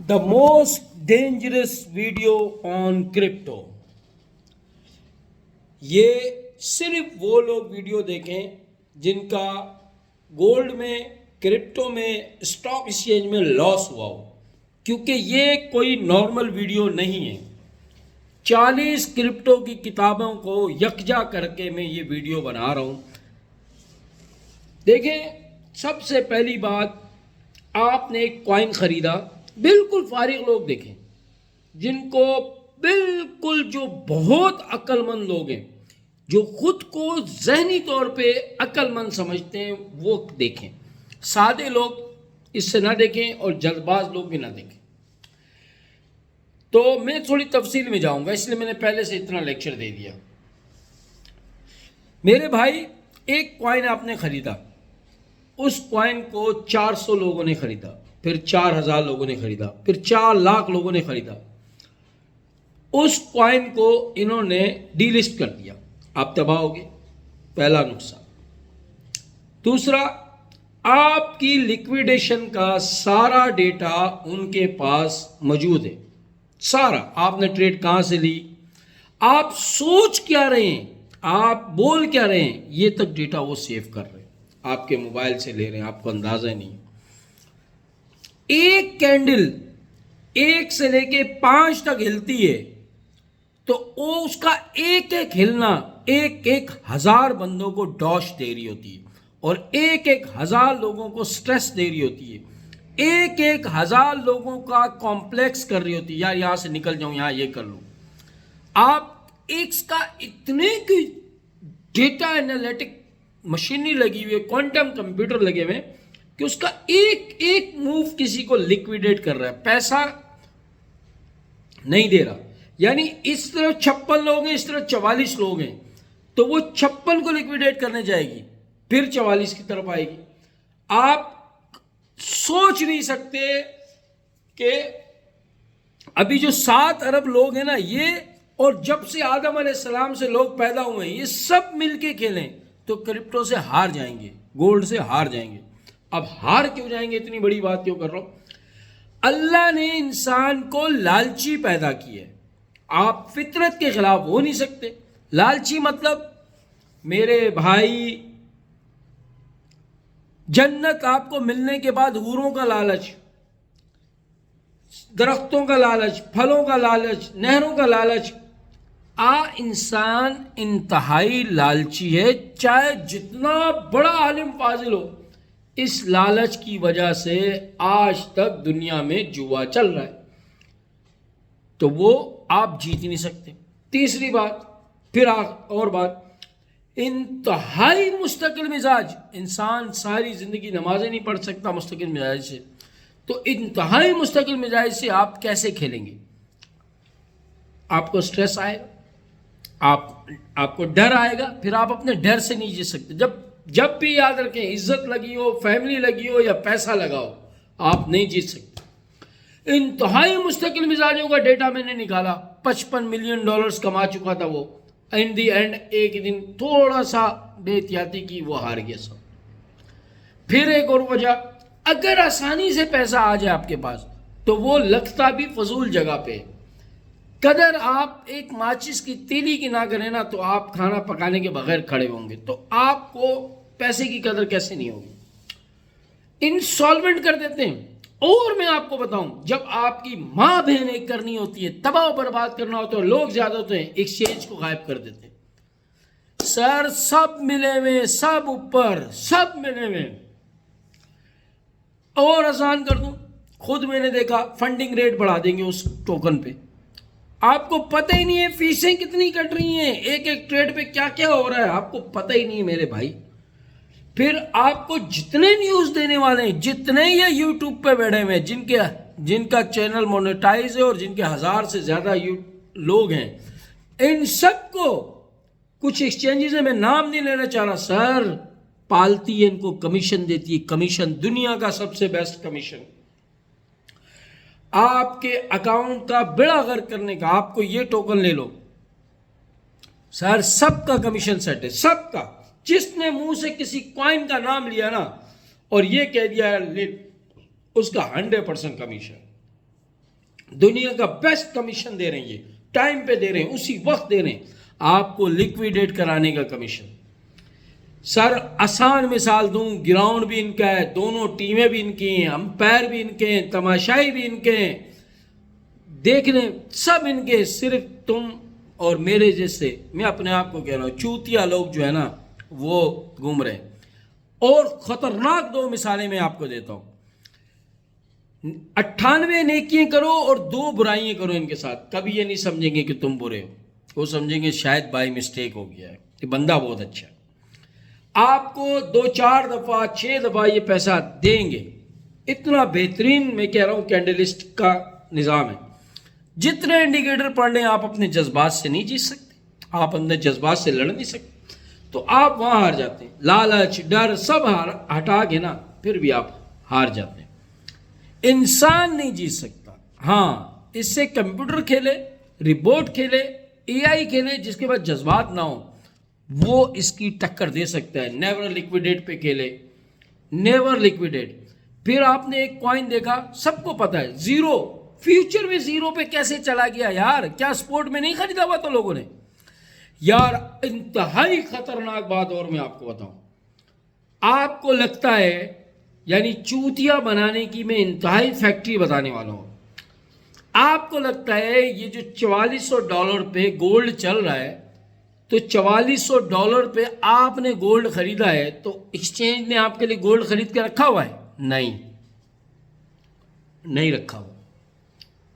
The most dangerous video on crypto. یہ صرف وہ لوگ ویڈیو دیکھیں جن کا گولڈ میں، کرپٹو میں، اسٹاک ایکسچینج میں لاس ہوا ہو، کیونکہ یہ کوئی نارمل ویڈیو نہیں ہے۔ 40 کرپٹو کی کتابوں کو یکجا کر کے میں یہ ویڈیو بنا رہا ہوں۔ دیکھیں، سب سے پہلی بات، آپ نے ایک کوائن خریدا، بالکل فارغ لوگ دیکھیں جن کو بالکل، جو بہت عقل مند لوگ ہیں، جو خود کو ذہنی طور پہ عقل مند سمجھتے ہیں، وہ دیکھیں۔ سادے لوگ اس سے نہ دیکھیں اور جلد باز لوگ بھی نہ دیکھیں۔ تو میں تھوڑی تفصیل میں جاؤں گا، اس لیے میں نے پہلے سے اتنا لیکچر دے دیا۔ میرے بھائی، ایک کوائن آپ نے خریدا، اس کوائن کو 400 لوگوں نے خریدا، پھر 4000 لوگوں نے خریدا، پھر 4 لاکھ لوگوں نے خریدا۔ اس کوائن کو انہوں نے ڈی لسٹ کر دیا، آپ تباہ ہو گئے، پہلا نقصان۔ دوسرا، آپ کی لیکویڈیشن کا سارا ڈیٹا ان کے پاس موجود ہے، سارا۔ آپ نے ٹریڈ کہاں سے لی، آپ سوچ کیا رہے ہیں، آپ بول کیا رہے ہیں، یہ تک ڈیٹا وہ سیو کر رہے ہیں، آپ کے موبائل سے لے رہے ہیں، آپ کو اندازہ نہیں۔ ایک کینڈل 1 سے لے کے 5 تک ہلتی ہے تو وہ اس کا ایک ایک ہلنا 1,000 بندوں کو ڈوش دے رہی ہوتی ہے، اور 1,000 لوگوں کو سٹریس دے رہی ہوتی ہے، 1,000 لوگوں کا کمپلیکس کر رہی ہوتی ہے، یار یہاں سے نکل جاؤں، یہاں یہ کر لوں۔ آپ ایک کا اتنے کی ڈیٹا انالیٹک مشینری لگی ہوئی ہے، کوانٹم کمپیوٹر لگے ہوئے ہیں کہ اس کا ایک ایک موو کسی کو لیکویڈیٹ کر رہا ہے، پیسہ نہیں دے رہا۔ یعنی اس طرف 56 لوگ ہیں، اس طرف 44 لوگ ہیں، تو وہ 56 کو لیکویڈیٹ کرنے جائے گی، پھر 44 کی طرف آئے گی۔ آپ سوچ نہیں سکتے کہ ابھی جو 7 ارب لوگ ہیں نا، یہ اور جب سے آدم علیہ السلام سے لوگ پیدا ہوئے ہیں، یہ سب مل کے کھیلیں تو کرپٹو سے ہار جائیں گے، گولڈ سے ہار جائیں گے۔ اب ہار کیوں جائیں گے، اتنی بڑی بات کیوں کر رہا ہوں؟ اللہ نے انسان کو لالچی پیدا کی ہے، آپ فطرت کے خلاف ہو نہیں سکتے۔ لالچی مطلب، میرے بھائی، جنت آپ کو ملنے کے بعد حوروں کا لالچ، درختوں کا لالچ، پھلوں کا لالچ، نہروں کا لالچ، انسان انتہائی لالچی ہے، چاہے جتنا بڑا عالم فاضل ہو۔ اس لالچ کی وجہ سے آج تک دنیا میں جوا چل رہا ہے، تو وہ آپ جیت نہیں سکتے۔ تیسری بات، پھر اور بات، انتہائی مستقل مزاج، انسان ساری زندگی نمازیں نہیں پڑھ سکتا مستقل مزاج سے، تو انتہائی مستقل مزاج سے آپ کیسے کھیلیں گے؟ آپ کو سٹریس آئے گا، آپ کو ڈر آئے گا، پھر آپ اپنے ڈر سے نہیں جیت سکتے۔ جب بھی یاد رکھیں، عزت لگی ہو، فیملی لگی ہو یا پیسہ لگا ہو، آپ نہیں جیت سکتے۔ انتہائی مستقل مزاجوں کا ڈیٹا میں نے نکالا، $55 ملین کما چکا تھا وہ، ان دی اینڈ ایک دن تھوڑا سا بے احتیاطی کی، وہ ہار گیا سب۔ پھر ایک اور وجہ، اگر آسانی سے پیسہ آ جائے آپ کے پاس تو وہ لگتا بھی فضول جگہ پہ۔ قدر آپ ایک ماچس کی تیلی کی نہ کریں نا، تو آپ کھانا پکانے کے بغیر کھڑے ہوں گے، تو آپ کو پیسے کی قدر کیسے نہیں ہوگی؟ انسالوینٹ کر دیتے ہیں۔ اور میں آپ کو بتاؤں، جب آپ کی ماں بہن ایک کرنی ہوتی ہے، تباہ و برباد کرنا ہوتا ہے، لوگ زیادہ ہوتے ہیں، ایکسچینج کو غائب کر دیتے ہیں۔ سر، سب ملے ہوئے، سب اوپر، سب ملے ہوئے۔ اور آسان کر دوں، خود میں نے دیکھا، فنڈنگ ریٹ بڑھا دیں گے اس ٹوکن پہ، آپ کو پتہ ہی نہیں ہے فیسیں کتنی کٹ رہی ہیں، ایک ایک ٹریڈ پہ کیا کیا ہو رہا ہے، آپ کو پتہ ہی نہیں ہے میرے بھائی۔ پھر آپ کو جتنے نیوز دینے والے ہیں، جتنے یہ یوٹیوب پہ بیٹھے ہوئے ہیں، جن کا چینل مونیٹائز ہے اور جن کے 1000 سے زیادہ لوگ ہیں، ان سب کو کچھ ایکسچینجز میں نام نہیں لینا چاہ رہا، سر، پالتی ہے، ان کو کمیشن دیتی ہے، کمیشن دنیا کا سب سے بیسٹ کمیشن، آپ کے اکاؤنٹ کا بیڑا غرق کرنے کا۔ آپ کو یہ ٹوکن لے لو سر، سب کا کمیشن سیٹ ہے، سب کا۔ جس نے منہ سے کسی کوائن کا نام لیا نا اور یہ کہہ دیا اس کا 100% کمیشن، دنیا کا بیسٹ کمیشن دے رہے ہیں، یہ ٹائم پہ دے رہے ہیں، اسی وقت دے رہے ہیں آپ کو لیکویڈیٹ کرانے کا کمیشن۔ سر آسان مثال دوں، گراؤنڈ بھی ان کا ہے، دونوں ٹیمیں بھی ان کی ہیں، امپائر بھی ان کے ہیں، تماشائی بھی ان کے ہیں، دیکھنے سب ان کے، صرف تم اور میرے جیسے، میں اپنے آپ کو کہہ رہا ہوں، چوتیا لوگ جو ہے نا وہ گھوم رہے ہیں۔ اور خطرناک دو مثالیں میں آپ کو دیتا ہوں، 98 نیکیاں کرو اور 2 برائیاں کرو ان کے ساتھ، کبھی یہ نہیں سمجھیں گے کہ تم برے ہو، وہ سمجھیں گے شاید بائی مسٹیک ہو گیا ہے، یہ بندہ بہت اچھا ہے۔ آپ کو 2-4 دفعہ 6 دفعہ یہ پیسہ دیں گے، اتنا بہترین میں کہہ رہا ہوں کینڈلسٹ کا نظام ہے۔ جتنے انڈیکیٹر پڑھ لیں آپ اپنے جذبات سے نہیں جیت سکتے، آپ اپنے جذبات سے لڑ نہیں سکتے، تو آپ وہاں ہار جاتے ہیں۔ لالچ، ڈر سب ہٹا کے نا پھر بھی آپ ہار جاتے ہیں۔ انسان نہیں جیت سکتا، ہاں اس سے کمپیوٹر کھیلے، ریبوٹ کھیلے، اے آئی کھیلے، جس کے بعد جذبات نہ ہو وہ اس کی ٹکر دے سکتا ہے۔ نیور لیکویڈیٹ پہ کھیلے، نیور لیکویڈیٹ۔ پھر آپ نے ایک کوائن دیکھا، سب کو پتا ہے، زیرو، فیوچر میں زیرو پہ کیسے چلا گیا یار؟ کیا سپورٹ میں نہیں خریدا ہوا تو لوگوں نے؟ یار انتہائی خطرناک بات اور میں آپ کو بتاؤں، آپ کو لگتا ہے، یعنی چوتیا بنانے کی میں انتہائی فیکٹری بتانے والا ہوں، آپ کو لگتا ہے یہ جو $4400 پہ گولڈ چل رہا ہے، تو $4400 پہ آپ نے گولڈ خریدا ہے تو ایکسچینج نے آپ کے لیے گولڈ خرید کے رکھا ہوا ہے؟ نہیں رکھا ہوا،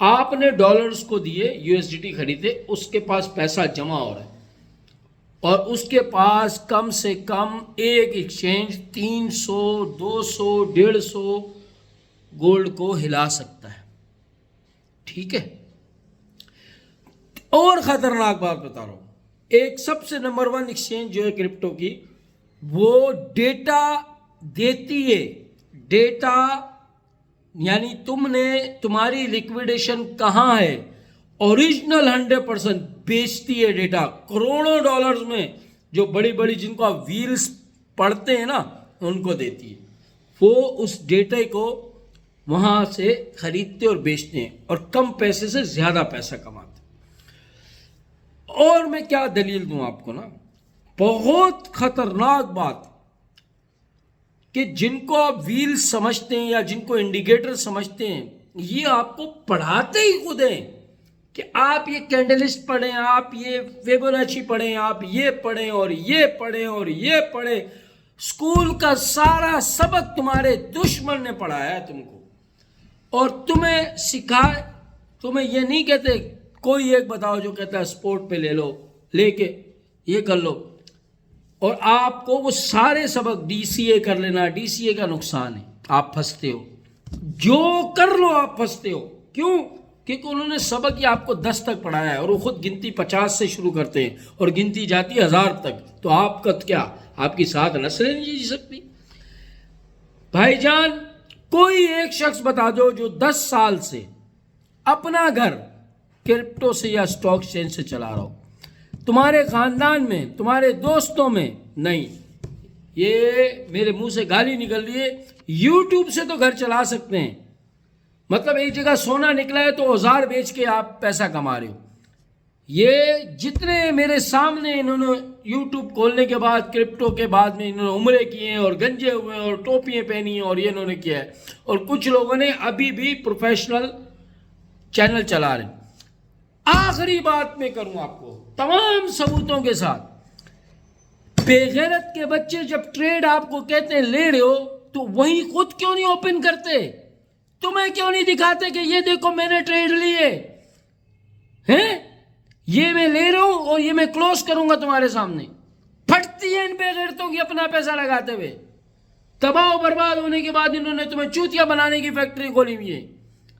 آپ نے ڈالرز کو دیے، USDT خریدے، اس کے پاس پیسہ جمع ہو رہا ہے، اور اس کے پاس کم سے کم ایک ایکسچینج 300 200 150 گولڈ کو ہلا سکتا ہے، ٹھیک ہے؟ اور خطرناک بات بتا رہا ہوں، ایک سب سے نمبر 1 ایکسچینج جو ہے کرپٹو کی، وہ ڈیٹا دیتی ہے، ڈیٹا یعنی تمہاری لیکویڈیشن کہاں ہے، اوریجنل 100% بیچتی ہے ڈیٹا، کروڑوں ڈالرز میں، جو بڑی بڑی جن کو آپ ویلز پڑھتے ہیں نا ان کو دیتی ہے، وہ اس ڈیٹا کو وہاں سے خریدتے اور بیچتے ہیں، اور کم پیسے سے زیادہ پیسہ کماتے ہیں۔ اور میں کیا دلیل دوں آپ کو نا، بہت خطرناک بات، کہ جن کو آپ ویل سمجھتے ہیں یا جن کو انڈیکیٹر سمجھتے ہیں، یہ آپ کو پڑھاتے ہی خود ہیں کہ آپ یہ کینڈلسٹ پڑھیں، آپ یہ فیبوناچی پڑھیں، آپ یہ پڑھیں اور یہ پڑھیں اور یہ پڑھیں۔ اسکول کا سارا سبق تمہارے دشمن نے پڑھایا ہے تم کو، اور تمہیں سکھائے، تمہیں یہ نہیں کہتے، کوئی ایک بتاؤ جو کہتا ہے سپورٹ پہ لے لو، لے کے یہ کر لو، اور آپ کو وہ سارے سبق DCA کر لینا، DCA کا نقصان ہے، آپ پھنستے ہو، جو کر لو آپ پھنستے ہو۔ کیوں؟ کیونکہ انہوں نے سبق یہ آپ کو 10 تک پڑھایا ہے، اور وہ خود گنتی 50 سے شروع کرتے ہیں اور گنتی جاتی ہے 1000 تک، تو آپ کا کیا، آپ کی 7 نسلیں نہیں جی سکتی؟ بھائی جان، کوئی ایک شخص بتا دو جو 10 سال سے اپنا گھر کرپٹو سے یا اسٹاک ایکسچینج سے چلا رہا ہو، تمہارے خاندان میں، تمہارے دوستوں میں نہیں، یہ میرے منہ سے گالی نکل رہی ہے، یوٹیوب سے تو گھر چلا سکتے ہیں، مطلب ایک جگہ سونا نکلا ہے تو اوزار بیچ کے آپ پیسہ کما رہے ہو۔ یہ جتنے میرے سامنے انہوں نے یوٹیوب کھولنے کے بعد، کرپٹو کے بعد میں انہوں نے عمرے کیے ہیں اور گنجے ہوئے ہیں اور ٹوپیاں پہنی ہیں اور یہ انہوں نے کیا ہے، اور کچھ لوگوں نے ابھی بھی پروفیشنل چینل چلا رہے ہیں۔ آخری بات میں کروں آپ کو تمام ثبوتوں کے ساتھ، بے غیرت کے بچے جب ٹریڈ آپ کو کہتے ہیں لے رہے ہو، تو وہی خود کیوں نہیں اوپن کرتے؟ تمہیں کیوں نہیں دکھاتے کہ یہ دیکھو میں نے ٹریڈ لیے ہیں، یہ میں لے رہا ہوں اور یہ میں کلوز کروں گا تمہارے سامنے؟ پھٹتی ہے ان بے غیرتوں کی اپنا پیسہ لگاتے ہوئے، تباہ و برباد ہونے کے بعد انہوں نے تمہیں چوتیا بنانے کی فیکٹری کھولی ہوئی ہے،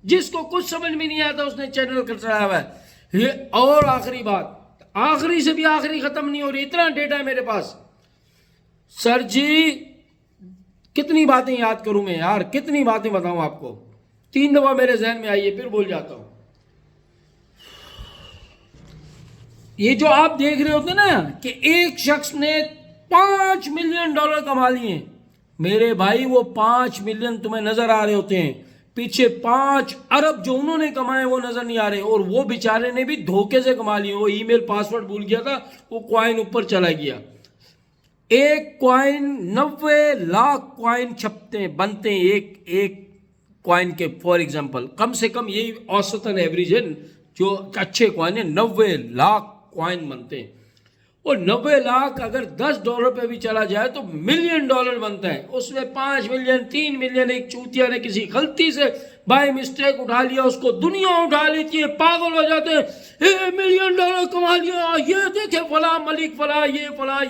جس کو کچھ سمجھ میں نہیں آتا اس نے چینل کر چلایا ہوا ہے۔ یہ اور آخری بات، آخری سے بھی آخری ختم نہیں ہو رہی، اتنا ڈیٹا ہے میرے پاس۔ سر جی کتنی باتیں یاد کروں میں یار، کتنی باتیں بتاؤں آپ کو، 3 دفعہ میرے ذہن میں آئی ہے پھر بول جاتا ہوں۔ یہ جو آپ دیکھ رہے ہوتے نا کہ ایک شخص نے $5 ملین کما لیے ہیں، میرے بھائی وہ 5 ملین تمہیں نظر آ رہے ہوتے ہیں، پیچھے 5 ارب جو انہوں نے کمائے وہ نظر نہیں آ رہے، اور وہ بیچارے نے بھی دھوکے سے کما لیے، وہ ای میل پاسورڈ بھول گیا تھا، وہ کوائن اوپر چلا گیا۔ ایک کوائن 90 لاکھ کوائن چھپتے بنتے ہیں ایک کوائن کے، فار ایگزامپل کم سے کم یہی اوسطاً ایوریج ہے، جو اچھے کوائن ہیں 90 لاکھ کوائن بنتے ہیں، اور 90 لاکھ اگر $10 پہ بھی چلا جائے تو $1 ملین بنتا ہے، اس میں 5 ملین 3 ملین ایک چوتیا نے کسی غلطی سے بائی مسٹیک اٹھا لیا، اس کو دنیا اٹھا لیتی ہے، پاگل ہو جاتے ہیں، $1 ملین کما لیا، یہ دیکھے فلاں ملک فلاں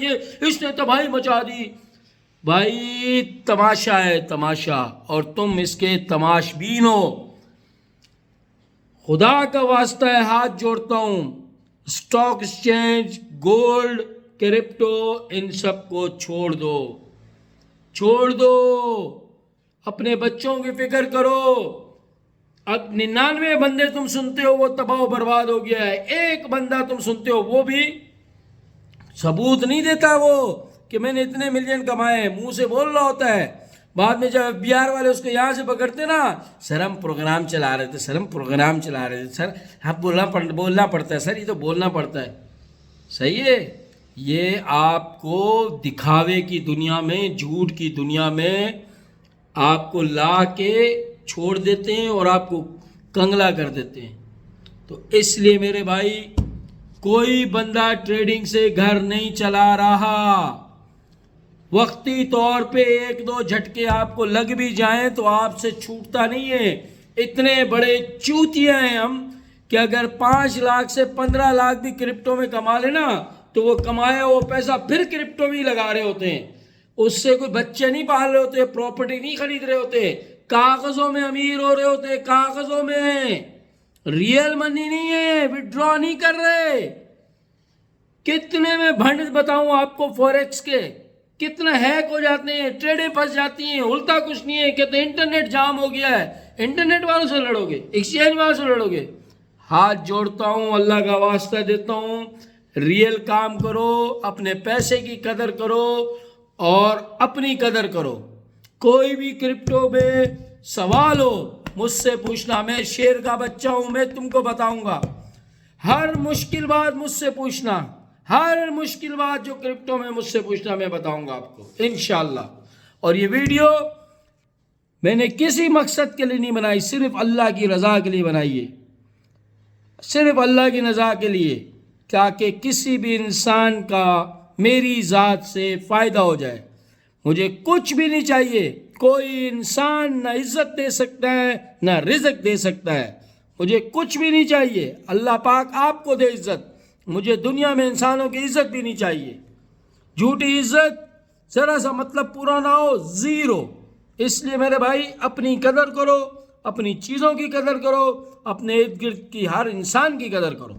یہ اس نے تباہی مچا دی۔ بھائی تماشا ہے تماشا، اور تم اس کے تماشبین ہو۔ خدا کا واسطہ ہے، ہاتھ جوڑتا ہوں، اسٹاک ایکسچینج، گولڈ، کرپٹو، ان سب کو چھوڑ دو، اپنے بچوں کی فکر کرو۔ اب 99 بندے تم سنتے ہو وہ تباہ و برباد ہو گیا ہے، ایک بندہ تم سنتے ہو وہ بھی ثبوت نہیں دیتا وہ کہ میں نے اتنے ملین کمائے ہیں، منہ سے بول رہا ہوتا ہے، بعد میں جب بہار والے اس کو یہاں سے پکڑتے نا، سر ہم پروگرام چلا رہے تھے سر ہاں بولنا پڑتا ہے سر، یہ تو بولنا پڑتا ہے، صحیح ہے۔ یہ آپ کو دکھاوے کی دنیا میں، جھوٹ کی دنیا میں آپ کو لا کے چھوڑ دیتے ہیں اور آپ کو کنگلا کر دیتے ہیں۔ تو اس لیے میرے بھائی، کوئی بندہ ٹریڈنگ سے گھر نہیں چلا رہا، وقتی طور پہ 1-2 جھٹکے آپ کو لگ بھی جائیں تو آپ سے چھوٹتا نہیں ہے۔ اتنے بڑے چوتیا ہیں ہم کہ اگر 5 لاکھ سے 15 لاکھ بھی کرپٹو میں کما لینا تو وہ کمایا وہ پیسہ پھر کرپٹو میں ہی لگا رہے ہوتے ہیں، اس سے کوئی بچے نہیں پال رہے ہوتے، پراپرٹی نہیں خرید رہے ہوتے، کاغذوں میں امیر ہو رہے ہوتے، کاغذوں میں، ریئل منی نہیں ہے، وڈرا نہیں کر رہے۔ کتنے میں بھنڈ بتاؤں آپ کو، فوریکس کے کتنا ہیک ہو جاتے ہیں، ٹریڈیں پھنس جاتی ہیں، ہلتا کچھ نہیں ہے، کہتے ہیں انٹرنیٹ جام ہو گیا ہے، انٹرنیٹ والوں سے لڑو گے، ایکسچینج والوں سے لڑو گے۔ ہاتھ جوڑتا ہوں، اللہ کا واسطہ دیتا ہوں، ریئل کام کرو، اپنے پیسے کی قدر کرو اور اپنی قدر کرو۔ کوئی بھی کرپٹو میں سوال ہو مجھ سے پوچھنا، میں شیر کا بچہ ہوں، میں تم کو بتاؤں گا، ہر مشکل بات مجھ سے پوچھنا، ہر مشکل بات جو کرپٹو میں مجھ سے پوچھنا، میں بتاؤں گا آپ کو انشاءاللہ۔ اور یہ ویڈیو میں نے کسی مقصد کے لیے نہیں بنائی، صرف اللہ کی رضا کے لیے بنائی ہے، صرف اللہ کی رضا کے لیے، تاکہ کسی بھی انسان کا میری ذات سے فائدہ ہو جائے۔ مجھے کچھ بھی نہیں چاہیے، کوئی انسان نہ عزت دے سکتا ہے نہ رزق دے سکتا ہے، مجھے کچھ بھی نہیں چاہیے، اللہ پاک آپ کو دے عزت، مجھے دنیا میں انسانوں کی عزت بھی نہیں چاہیے، جھوٹی عزت، ذرا سا مطلب پورا نہ ہو، زیرو۔ اس لیے میرے بھائی اپنی قدر کرو، اپنی چیزوں کی قدر کرو، اپنے ارد گرد کی ہر انسان کی قدر کرو۔